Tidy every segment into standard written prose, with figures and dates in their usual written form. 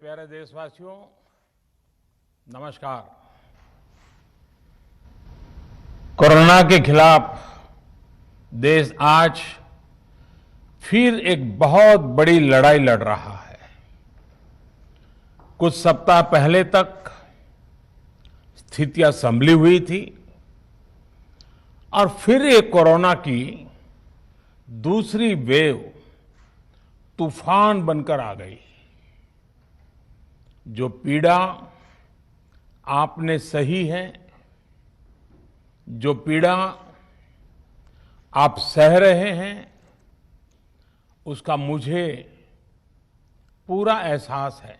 प्यारे देशवासियों, नमस्कार। कोरोना के खिलाफ देश आज फिर एक बहुत बड़ी लड़ाई लड़ रहा है। कुछ सप्ताह पहले तक स्थितियां संभली हुई थी और फिर एक कोरोना की दूसरी वेव तूफान बनकर आ गई। जो पीड़ा आपने सही है, जो पीड़ा आप सह रहे हैं, उसका मुझे पूरा एहसास है।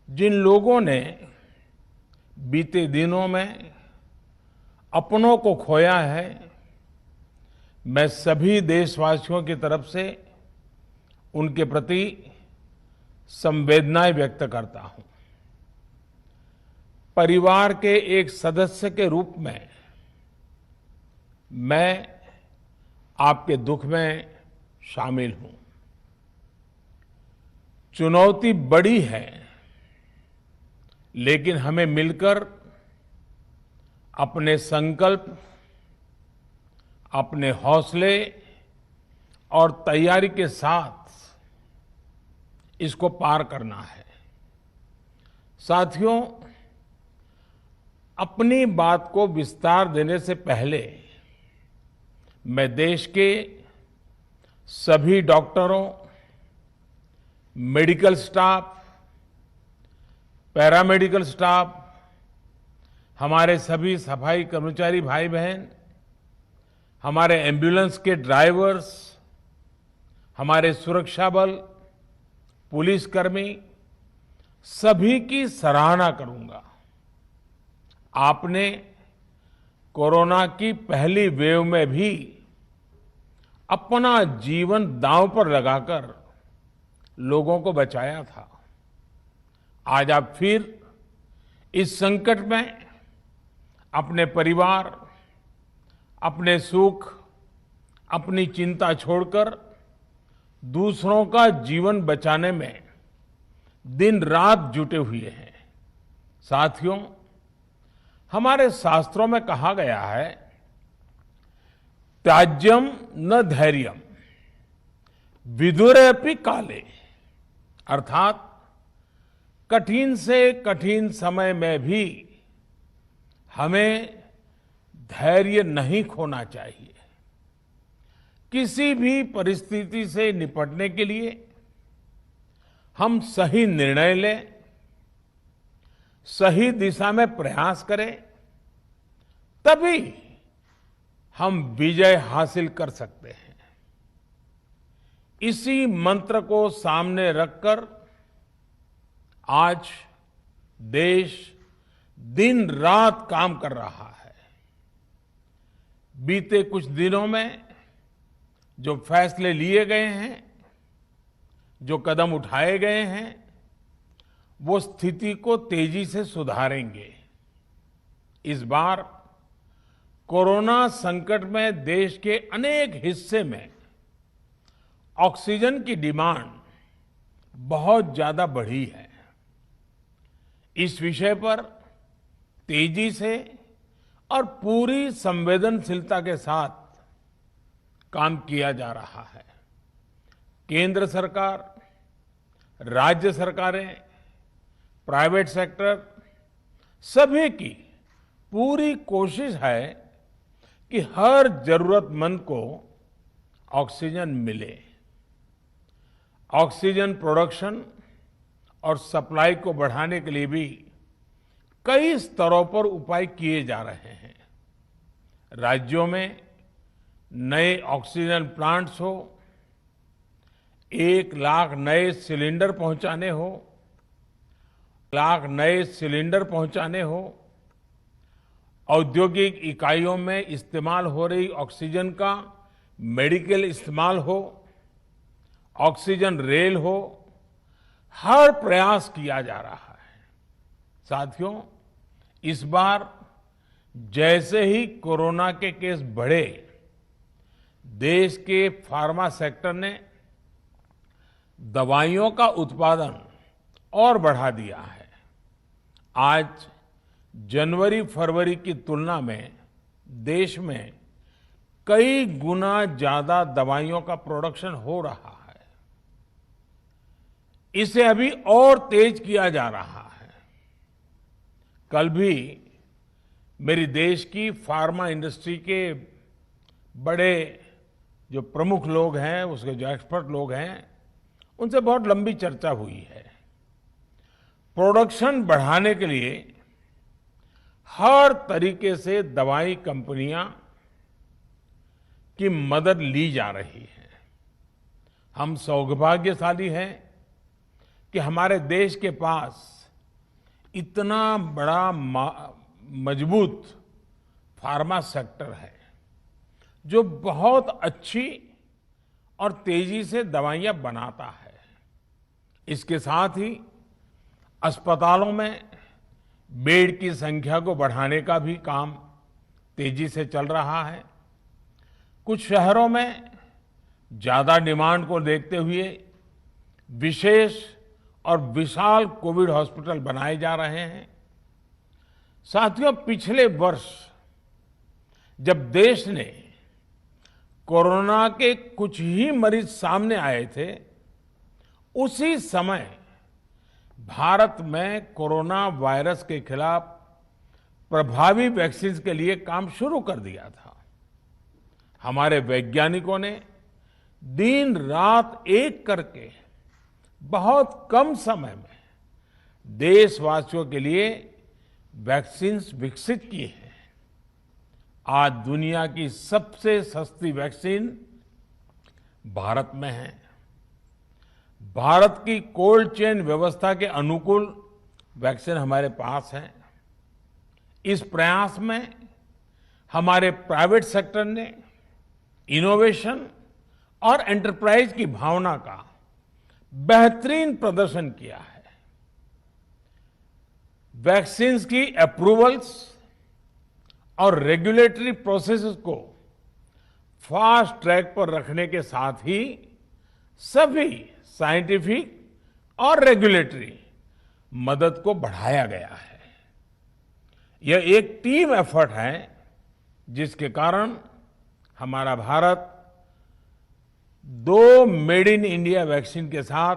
जिन लोगों ने बीते दिनों में अपनों को खोया है, मैं सभी देशवासियों की तरफ से उनके प्रति संवेदनाएं व्यक्त करता हूं। परिवार के एक सदस्य के रूप में मैं आपके दुख में शामिल हूं। चुनौती बड़ी है, लेकिन हमें मिलकर अपने संकल्प, अपने हौसले और तैयारी के साथ इसको पार करना है। साथियों, अपनी बात को विस्तार देने से पहले मैं देश के सभी डॉक्टरों, मेडिकल स्टाफ, पैरामेडिकल स्टाफ, हमारे सभी सफाई कर्मचारी भाई बहन, हमारे एम्बुलेंस के ड्राइवर्स, हमारे सुरक्षा बल, पुलिसकर्मी, सभी की सराहना करूंगा। आपने कोरोना की पहली वेव में भी अपना जीवन दांव पर लगाकर लोगों को बचाया था। आज आप फिर इस संकट में अपने परिवार, अपने सुख, अपनी चिंता छोड़कर दूसरों का जीवन बचाने में दिन रात जुटे हुए हैं। साथियों, हमारे शास्त्रों में कहा गया है, त्याज्यम न धैर्यम विदुरेऽपि काले, अर्थात कठिन से कठिन समय में भी हमें धैर्य नहीं खोना चाहिए। किसी भी परिस्थिति से निपटने के लिए हम सही निर्णय लें, सही दिशा में प्रयास करें, तभी हम विजय हासिल कर सकते हैं। इसी मंत्र को सामने रखकर आज देश दिन रात काम कर रहा है। बीते कुछ दिनों में जो फैसले लिए गए हैं, जो कदम उठाए गए हैं, वो स्थिति को तेजी से सुधारेंगे। इस बार कोरोना संकट में देश के अनेक हिस्से में ऑक्सीजन की डिमांड बहुत ज्यादा बढ़ी है। इस विषय पर तेजी से और पूरी संवेदनशीलता के साथ काम किया जा रहा है। केंद्र सरकार, राज्य सरकारें, प्राइवेट सेक्टर, सभी की पूरी कोशिश है कि हर जरूरतमंद को ऑक्सीजन मिले। ऑक्सीजन प्रोडक्शन और सप्लाई को बढ़ाने के लिए भी कई स्तरों पर उपाय किए जा रहे हैं। राज्यों में नए ऑक्सीजन प्लांट्स हो, 1 लाख नए सिलेंडर पहुंचाने हो, औद्योगिक इकाइयों में इस्तेमाल हो रही ऑक्सीजन का मेडिकल इस्तेमाल हो, ऑक्सीजन रेल हो, हर प्रयास किया जा रहा है। साथियों, इस बार जैसे ही कोरोना के केस बढ़े, देश के फार्मा सेक्टर ने दवाइयों का उत्पादन और बढ़ा दिया है। आज जनवरी-फरवरी की तुलना में देश में कई गुना ज्यादा दवाइयों का प्रोडक्शन हो रहा है। इसे अभी और तेज किया जा रहा है। कल भी मेरी देश की फार्मा इंडस्ट्री के बड़े जो प्रमुख लोग हैं, उसके जो एक्सपर्ट लोग हैं, उनसे बहुत लंबी चर्चा हुई है। प्रोडक्शन बढ़ाने के लिए हर तरीके से दवाई कंपनियां की मदद ली जा रही है। हम सौभाग्यशाली हैं कि हमारे देश के पास इतना बड़ा मजबूत फार्मा सेक्टर है जो बहुत अच्छी और तेजी से दवाइयां बनाता है। इसके साथ ही अस्पतालों में बेड की संख्या को बढ़ाने का भी काम तेजी से चल रहा है। कुछ शहरों में ज्यादा डिमांड को देखते हुए विशेष और विशाल कोविड हॉस्पिटल बनाए जा रहे हैं। साथियों, पिछले वर्ष जब देश ने कोरोना के कुछ ही मरीज सामने आए थे, उसी समय भारत में कोरोना वायरस के खिलाफ प्रभावी वैक्सीन के लिए काम शुरू कर दिया था। हमारे वैज्ञानिकों ने दिन रात एक करके बहुत कम समय में देशवासियों के लिए वैक्सीन विकसित की है। आज दुनिया की सबसे सस्ती वैक्सीन भारत में है। भारत की कोल्ड चेन व्यवस्था के अनुकूल वैक्सीन हमारे पास है। इस प्रयास में हमारे प्राइवेट सेक्टर ने इनोवेशन और एंटरप्राइज की भावना का बेहतरीन प्रदर्शन किया है। वैक्सीन्स की अप्रूवल्स और रेगुलेटरी प्रोसेसेस को फास्ट ट्रैक पर रखने के साथ ही सभी साइंटिफिक और रेगुलेटरी मदद को बढ़ाया गया है। यह एक टीम एफर्ट है जिसके कारण हमारा Bharat 2 made in India vaccine के साथ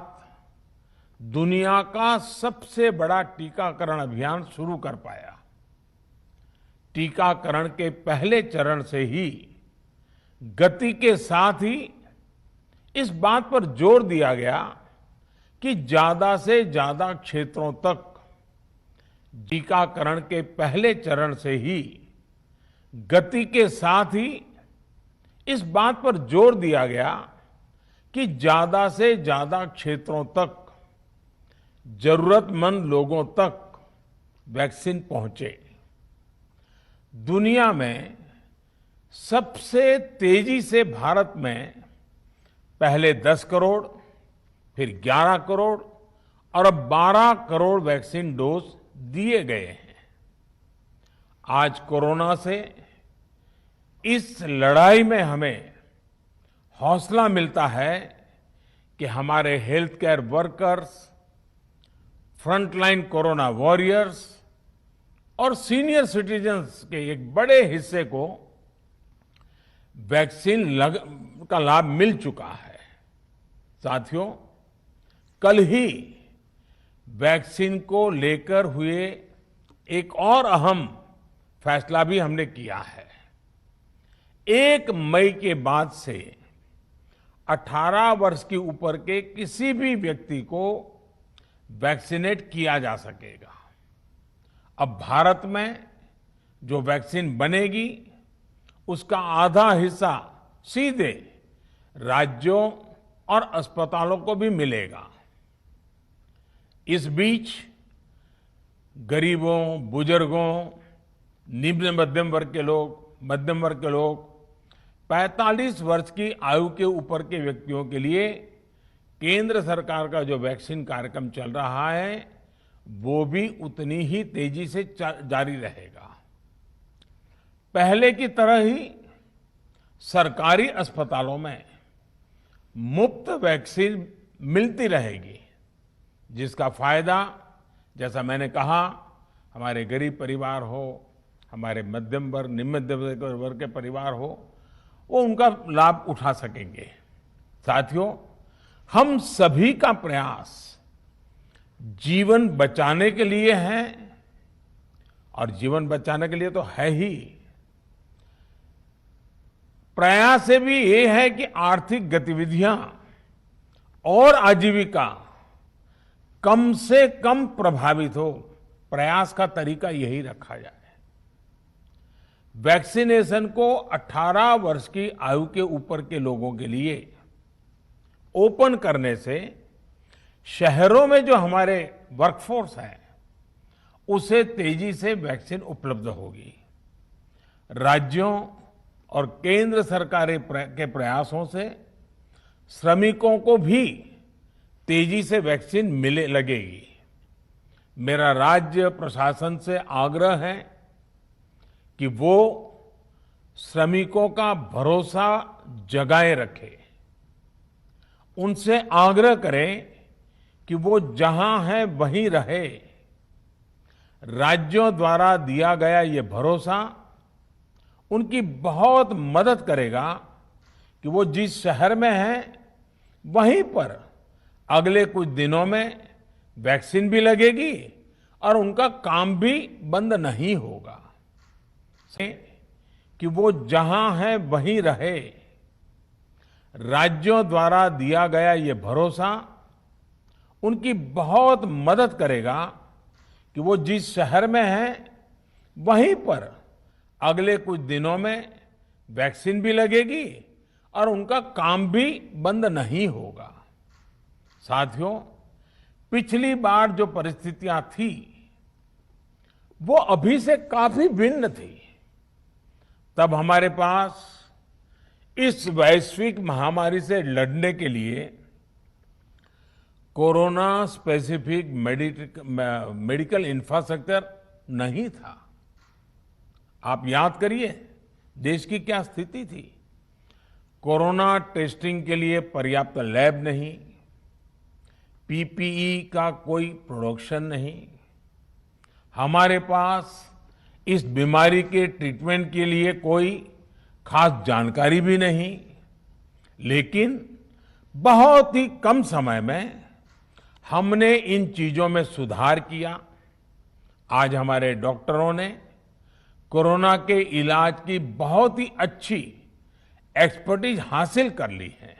दुनिया का सबसे बड़ा टीकाकरण अभियान शुरू कर पाया। टीकाकरण के पहले चरण से ही गति के साथ ही इस बात पर जोर दिया गया कि ज्यादा से ज्यादा क्षेत्रों तक टीकाकरण के पहले चरण से ही गति के साथ ही इस बात पर जोर दिया गया कि ज्यादा से ज्यादा क्षेत्रों तक जरूरतमंद लोगों तक वैक्सीन पहुंचे। दुनिया में सबसे तेजी से भारत में पहले 10 करोड़, फिर 11 करोड़ और अब 12 करोड़ वैक्सीन डोज दिए गए हैं। आज कोरोना से इस लड़ाई में हमें हौसला मिलता है कि हमारे health care workers, frontline corona warriors और सीनियर सिटीजन्स के एक बड़े हिस्से को वैक्सीन का लाभ मिल चुका है। साथियों, कल ही वैक्सीन को लेकर हुए एक और अहम फैसला भी हमने किया है। 1 मई के बाद से 18 वर्ष के ऊपर के किसी भी व्यक्ति को वैक्सीनेट किया जा सकेगा। अब भारत में जो वैक्सीन बनेगी उसका आधा हिस्सा सीधे राज्यों और अस्पतालों को भी मिलेगा। इस बीच गरीबों, बुजुर्गों, निम्न मध्यम वर्ग के लोग 45 वर्ष की आयु के ऊपर के व्यक्तियों के लिए केंद्र सरकार का जो वैक्सीन कार्यक्रम चल रहा है वो भी उतनी ही तेजी से जारी रहेगा। पहले की तरह ही सरकारी अस्पतालों में मुफ्त वैक्सीन मिलती रहेगी, जिसका फायदा, जैसा मैंने कहा, हमारे गरीब परिवार हो, हमारे मध्यम वर्ग, निम्न मध्यम वर्ग के परिवार हो, वो उनका लाभ उठा सकेंगे। साथियों, हम सभी का प्रयास जीवन बचाने के लिए है, और जीवन बचाने के लिए तो है ही, प्रयास से भी ये है कि आर्थिक गतिविधियां और आजीविका कम से कम प्रभावित हो। प्रयास का तरीका यही रखा जाए। वैक्सीनेशन को 18 वर्ष की आयु के ऊपर के लोगों के लिए ओपन करने से शहरों में जो हमारे वर्कफोर्स है, उसे तेजी से वैक्सीन उपलब्ध होगी। राज्यों और केंद्र सरकार के प्रयासों से श्रमिकों को भी तेजी से वैक्सीन मिले लगेगी। मेरा राज्य प्रशासन से आग्रह है कि वो श्रमिकों का भरोसा जगाए रखे। उनसे आग्रह करें कि वो जहां है वहीं रहे। राज्यों द्वारा दिया गया ये भरोसा उनकी बहुत मदद करेगा कि वो जिस शहर में हैं, वहीं पर अगले कुछ दिनों में वैक्सीन भी लगेगी और उनका काम भी बंद नहीं होगा। कि वो जहां है वहीं रहे। राज्यों द्वारा दिया गया ये भरोसा उनकी बहुत मदद करेगा कि वो जिस शहर में हैं, वहीं पर अगले कुछ दिनों में वैक्सीन भी लगेगी और उनका काम भी बंद नहीं होगा। साथियों, पिछली बार जो परिस्थितियां थी, वो अभी से काफी भिन्न थी। तब हमारे पास इस वैश्विक महामारी से लड़ने के लिए कोरोना स्पेसिफिक मेडिकल इंफ्रास्ट्रक्चर नहीं था। आप याद करिए, देश की क्या स्थिति थी। कोरोना टेस्टिंग के लिए पर्याप्त लैब नहीं, पीपीई का कोई प्रोडक्शन नहीं, हमारे पास इस बीमारी के ट्रीटमेंट के लिए कोई खास जानकारी भी नहीं। लेकिन बहुत ही कम समय में हमने इन चीजों में सुधार किया। आज हमारे डॉक्टरों ने कोरोना के इलाज की बहुत ही अच्छी एक्सपर्टीज हासिल कर ली है।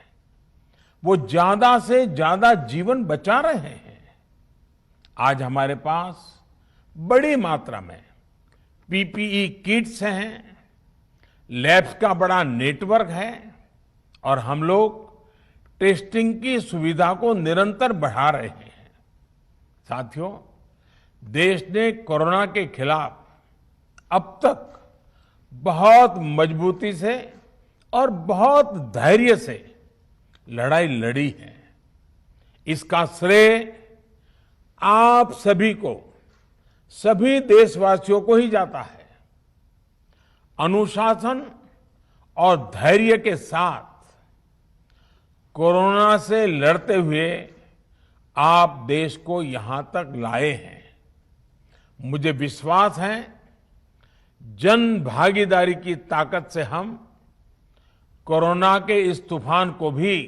वो ज्यादा से ज्यादा जीवन बचा रहे हैं। आज हमारे पास बड़ी मात्रा में पीपीई किट्स हैं, लैब्स का बड़ा नेटवर्क है और हम लोग टेस्टिंग की सुविधा को निरंतर बढ़ा रहे हैं। साथियों, देश ने कोरोना के खिलाफ अब तक बहुत मजबूती से और बहुत धैर्य से लड़ाई लड़ी है। इसका श्रेय आप सभी को, सभी देशवासियों को ही जाता है। अनुशासन और धैर्य के साथ कोरोना से लड़ते हुए आप देश को यहां तक लाए हैं। मुझे विश्वास है, जन भागीदारी की ताकत से हम कोरोना के इस तूफान को भी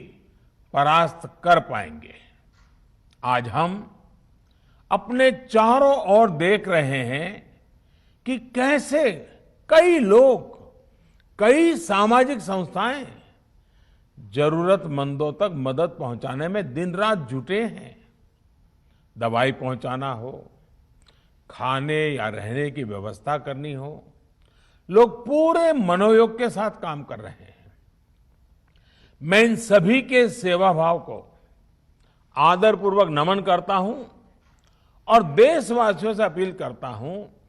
परास्त कर पाएंगे। आज हम अपने चारों ओर देख रहे हैं कि कैसे कई लोग, कई सामाजिक संस्थाएं जरूरतमंदों तक मदद पहुंचाने में दिन रात जुटे हैं। दवाई पहुंचाना हो, खाने या रहने की व्यवस्था करनी हो, लोग पूरे मनोयोग के साथ काम कर रहे हैं। मैं इन सभी के सेवा भाव को आदरपूर्वक नमन करता हूं और देशवासियों से अपील करता हूं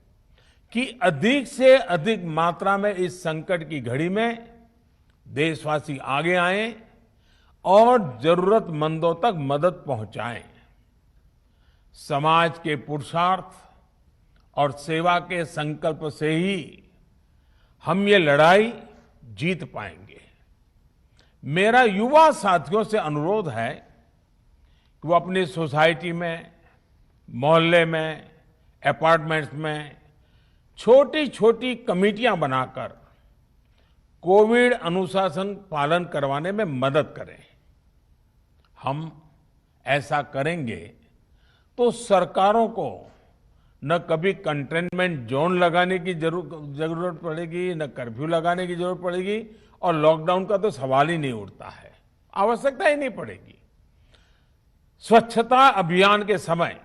कि अधिक से अधिक मात्रा में इस संकट की घड़ी में देशवासी आगे आएं और जरूरतमंदों तक मदद पहुंचाएं। समाज के पुरुषार्थ और सेवा के संकल्प से ही हम ये लड़ाई जीत पाएंगे। मेरा युवा साथियों से अनुरोध है कि वो अपनी सोसाइटी में, मोहल्ले में, अपार्टमेंट्स में छोटी छोटी कमेटियां बनाकर कोविड अनुशासन पालन करवाने में मदद करें। हम ऐसा करेंगे तो सरकारों को न कभी कंटेनमेंट जोन लगाने की जरूरत पड़ेगी, न कर्फ्यू लगाने की जरूरत पड़ेगी, और लॉकडाउन का तो सवाल ही नहीं उठता है, आवश्यकता ही नहीं पड़ेगी। स्वच्छता अभियान के समय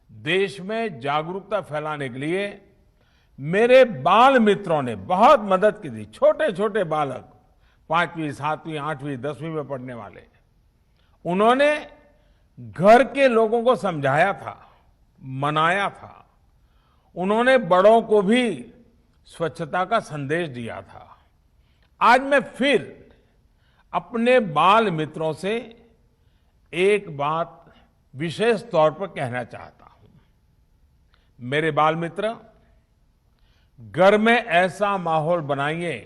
देश में जागरूकता फैलाने के लिए मेरे बाल मित्रों ने बहुत मदद की थी। छोटे छोटे बालक, 5वीं, 7वीं, 8वीं, 10वीं में पढ़ने वाले, उन्होंने घर के लोगों को समझाया था, मनाया था। उन्होंने बड़ों को भी स्वच्छता का संदेश दिया था। आज मैं फिर अपने बाल मित्रों से एक बात विशेष तौर पर कहना चाहता हूं। मेरे बाल मित्र, घर में ऐसा माहौल बनाइए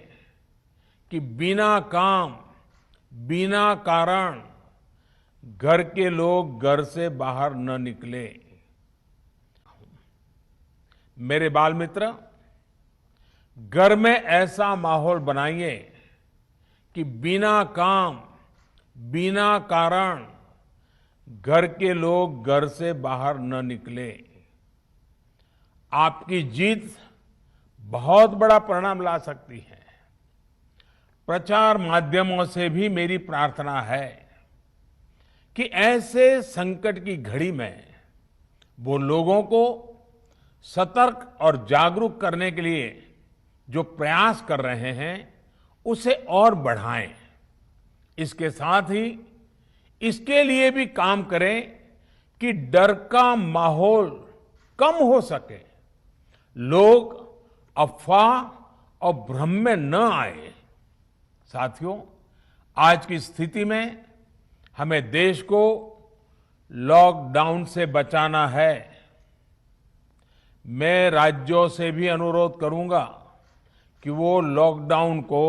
कि बिना काम, बिना कारण घर के लोग घर से बाहर न निकले। मेरे बाल मित्र, घर में ऐसा माहौल बनाइए कि बिना काम, बिना कारण घर के लोग घर से बाहर न निकले। आपकी जीत बहुत बड़ा परिणाम ला सकती है। प्रचार माध्यमों से भी मेरी प्रार्थना है कि ऐसे संकट की घड़ी में वो लोगों को सतर्क और जागरूक करने के लिए जो प्रयास कर रहे हैं उसे और बढ़ाएं। इसके साथ ही इसके लिए भी काम करें कि डर का माहौल कम हो सके, लोग अफवाह और भ्रम में न आए। साथियों, आज की स्थिति में हमें देश को लॉकडाउन से बचाना है। मैं राज्यों से भी अनुरोध करूंगा कि वो लॉकडाउन को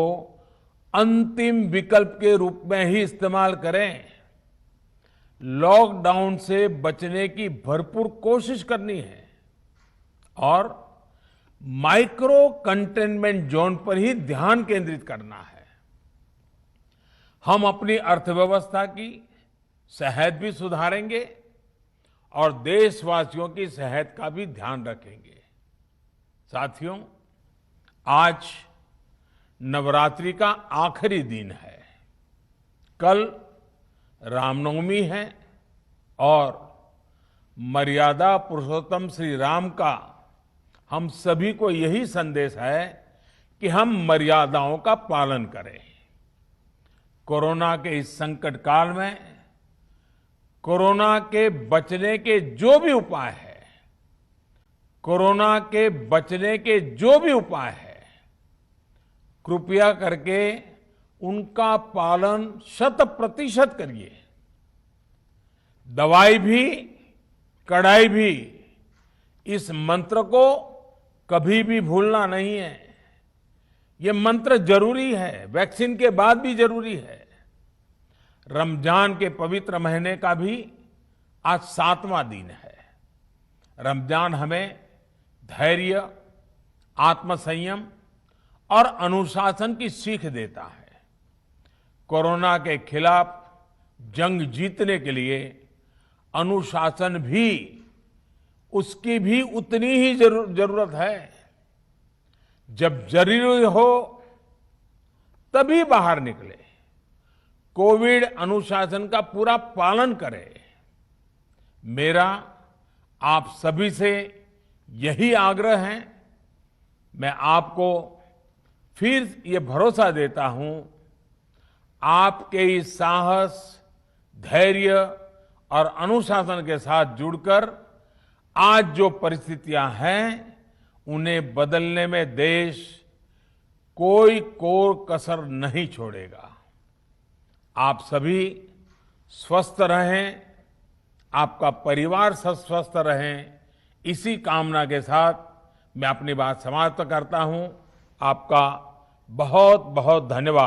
अंतिम विकल्प के रूप में ही इस्तेमाल करें। लॉकडाउन से बचने की भरपूर कोशिश करनी है और माइक्रो कंटेनमेंट जोन पर ही ध्यान केंद्रित करना है। हम अपनी अर्थव्यवस्था की सेहत भी सुधारेंगे और देशवासियों की सेहत का भी ध्यान रखेंगे। साथियों, आज नवरात्रि का आखिरी दिन है। कल रामनवमी है और मर्यादा पुरुषोत्तम श्री राम का हम सभी को यही संदेश है कि हम मर्यादाओं का पालन करें। कोरोना के इस संकट काल में कोरोना के बचने के जो भी उपाय है, कोरोना के बचने के जो भी उपाय है, कृपया करके उनका पालन 100% करिए। दवाई भी, कड़ाई भी, इस मंत्र को कभी भी भूलना नहीं है। ये मंत्र जरूरी है, वैक्सीन के बाद भी जरूरी है। रमजान के पवित्र महीने का भी आज 7वां दिन है। रमजान हमें धैर्य, आत्मसंयम और अनुशासन की सीख देता है। कोरोना के खिलाफ जंग जीतने के लिए अनुशासन भी, उसकी भी उतनी ही जरूरत है। जब जरूरी हो तभी बाहर निकले, कोविड अनुशासन का पूरा पालन करें। मेरा आप सभी से यही आग्रह है। मैं आपको फिर ये भरोसा देता हूं, आपके इस साहस, धैर्य और अनुशासन के साथ जुड़कर आज जो परिस्थितियां हैं उन्हें बदलने में देश कोई कोर कसर नहीं छोड़ेगा। आप सभी स्वस्थ रहें, आपका परिवार स्वस्थ रहें, इसी कामना के साथ मैं अपनी बात समाप्त करता हूं। आपका बहुत बहुत धन्यवाद।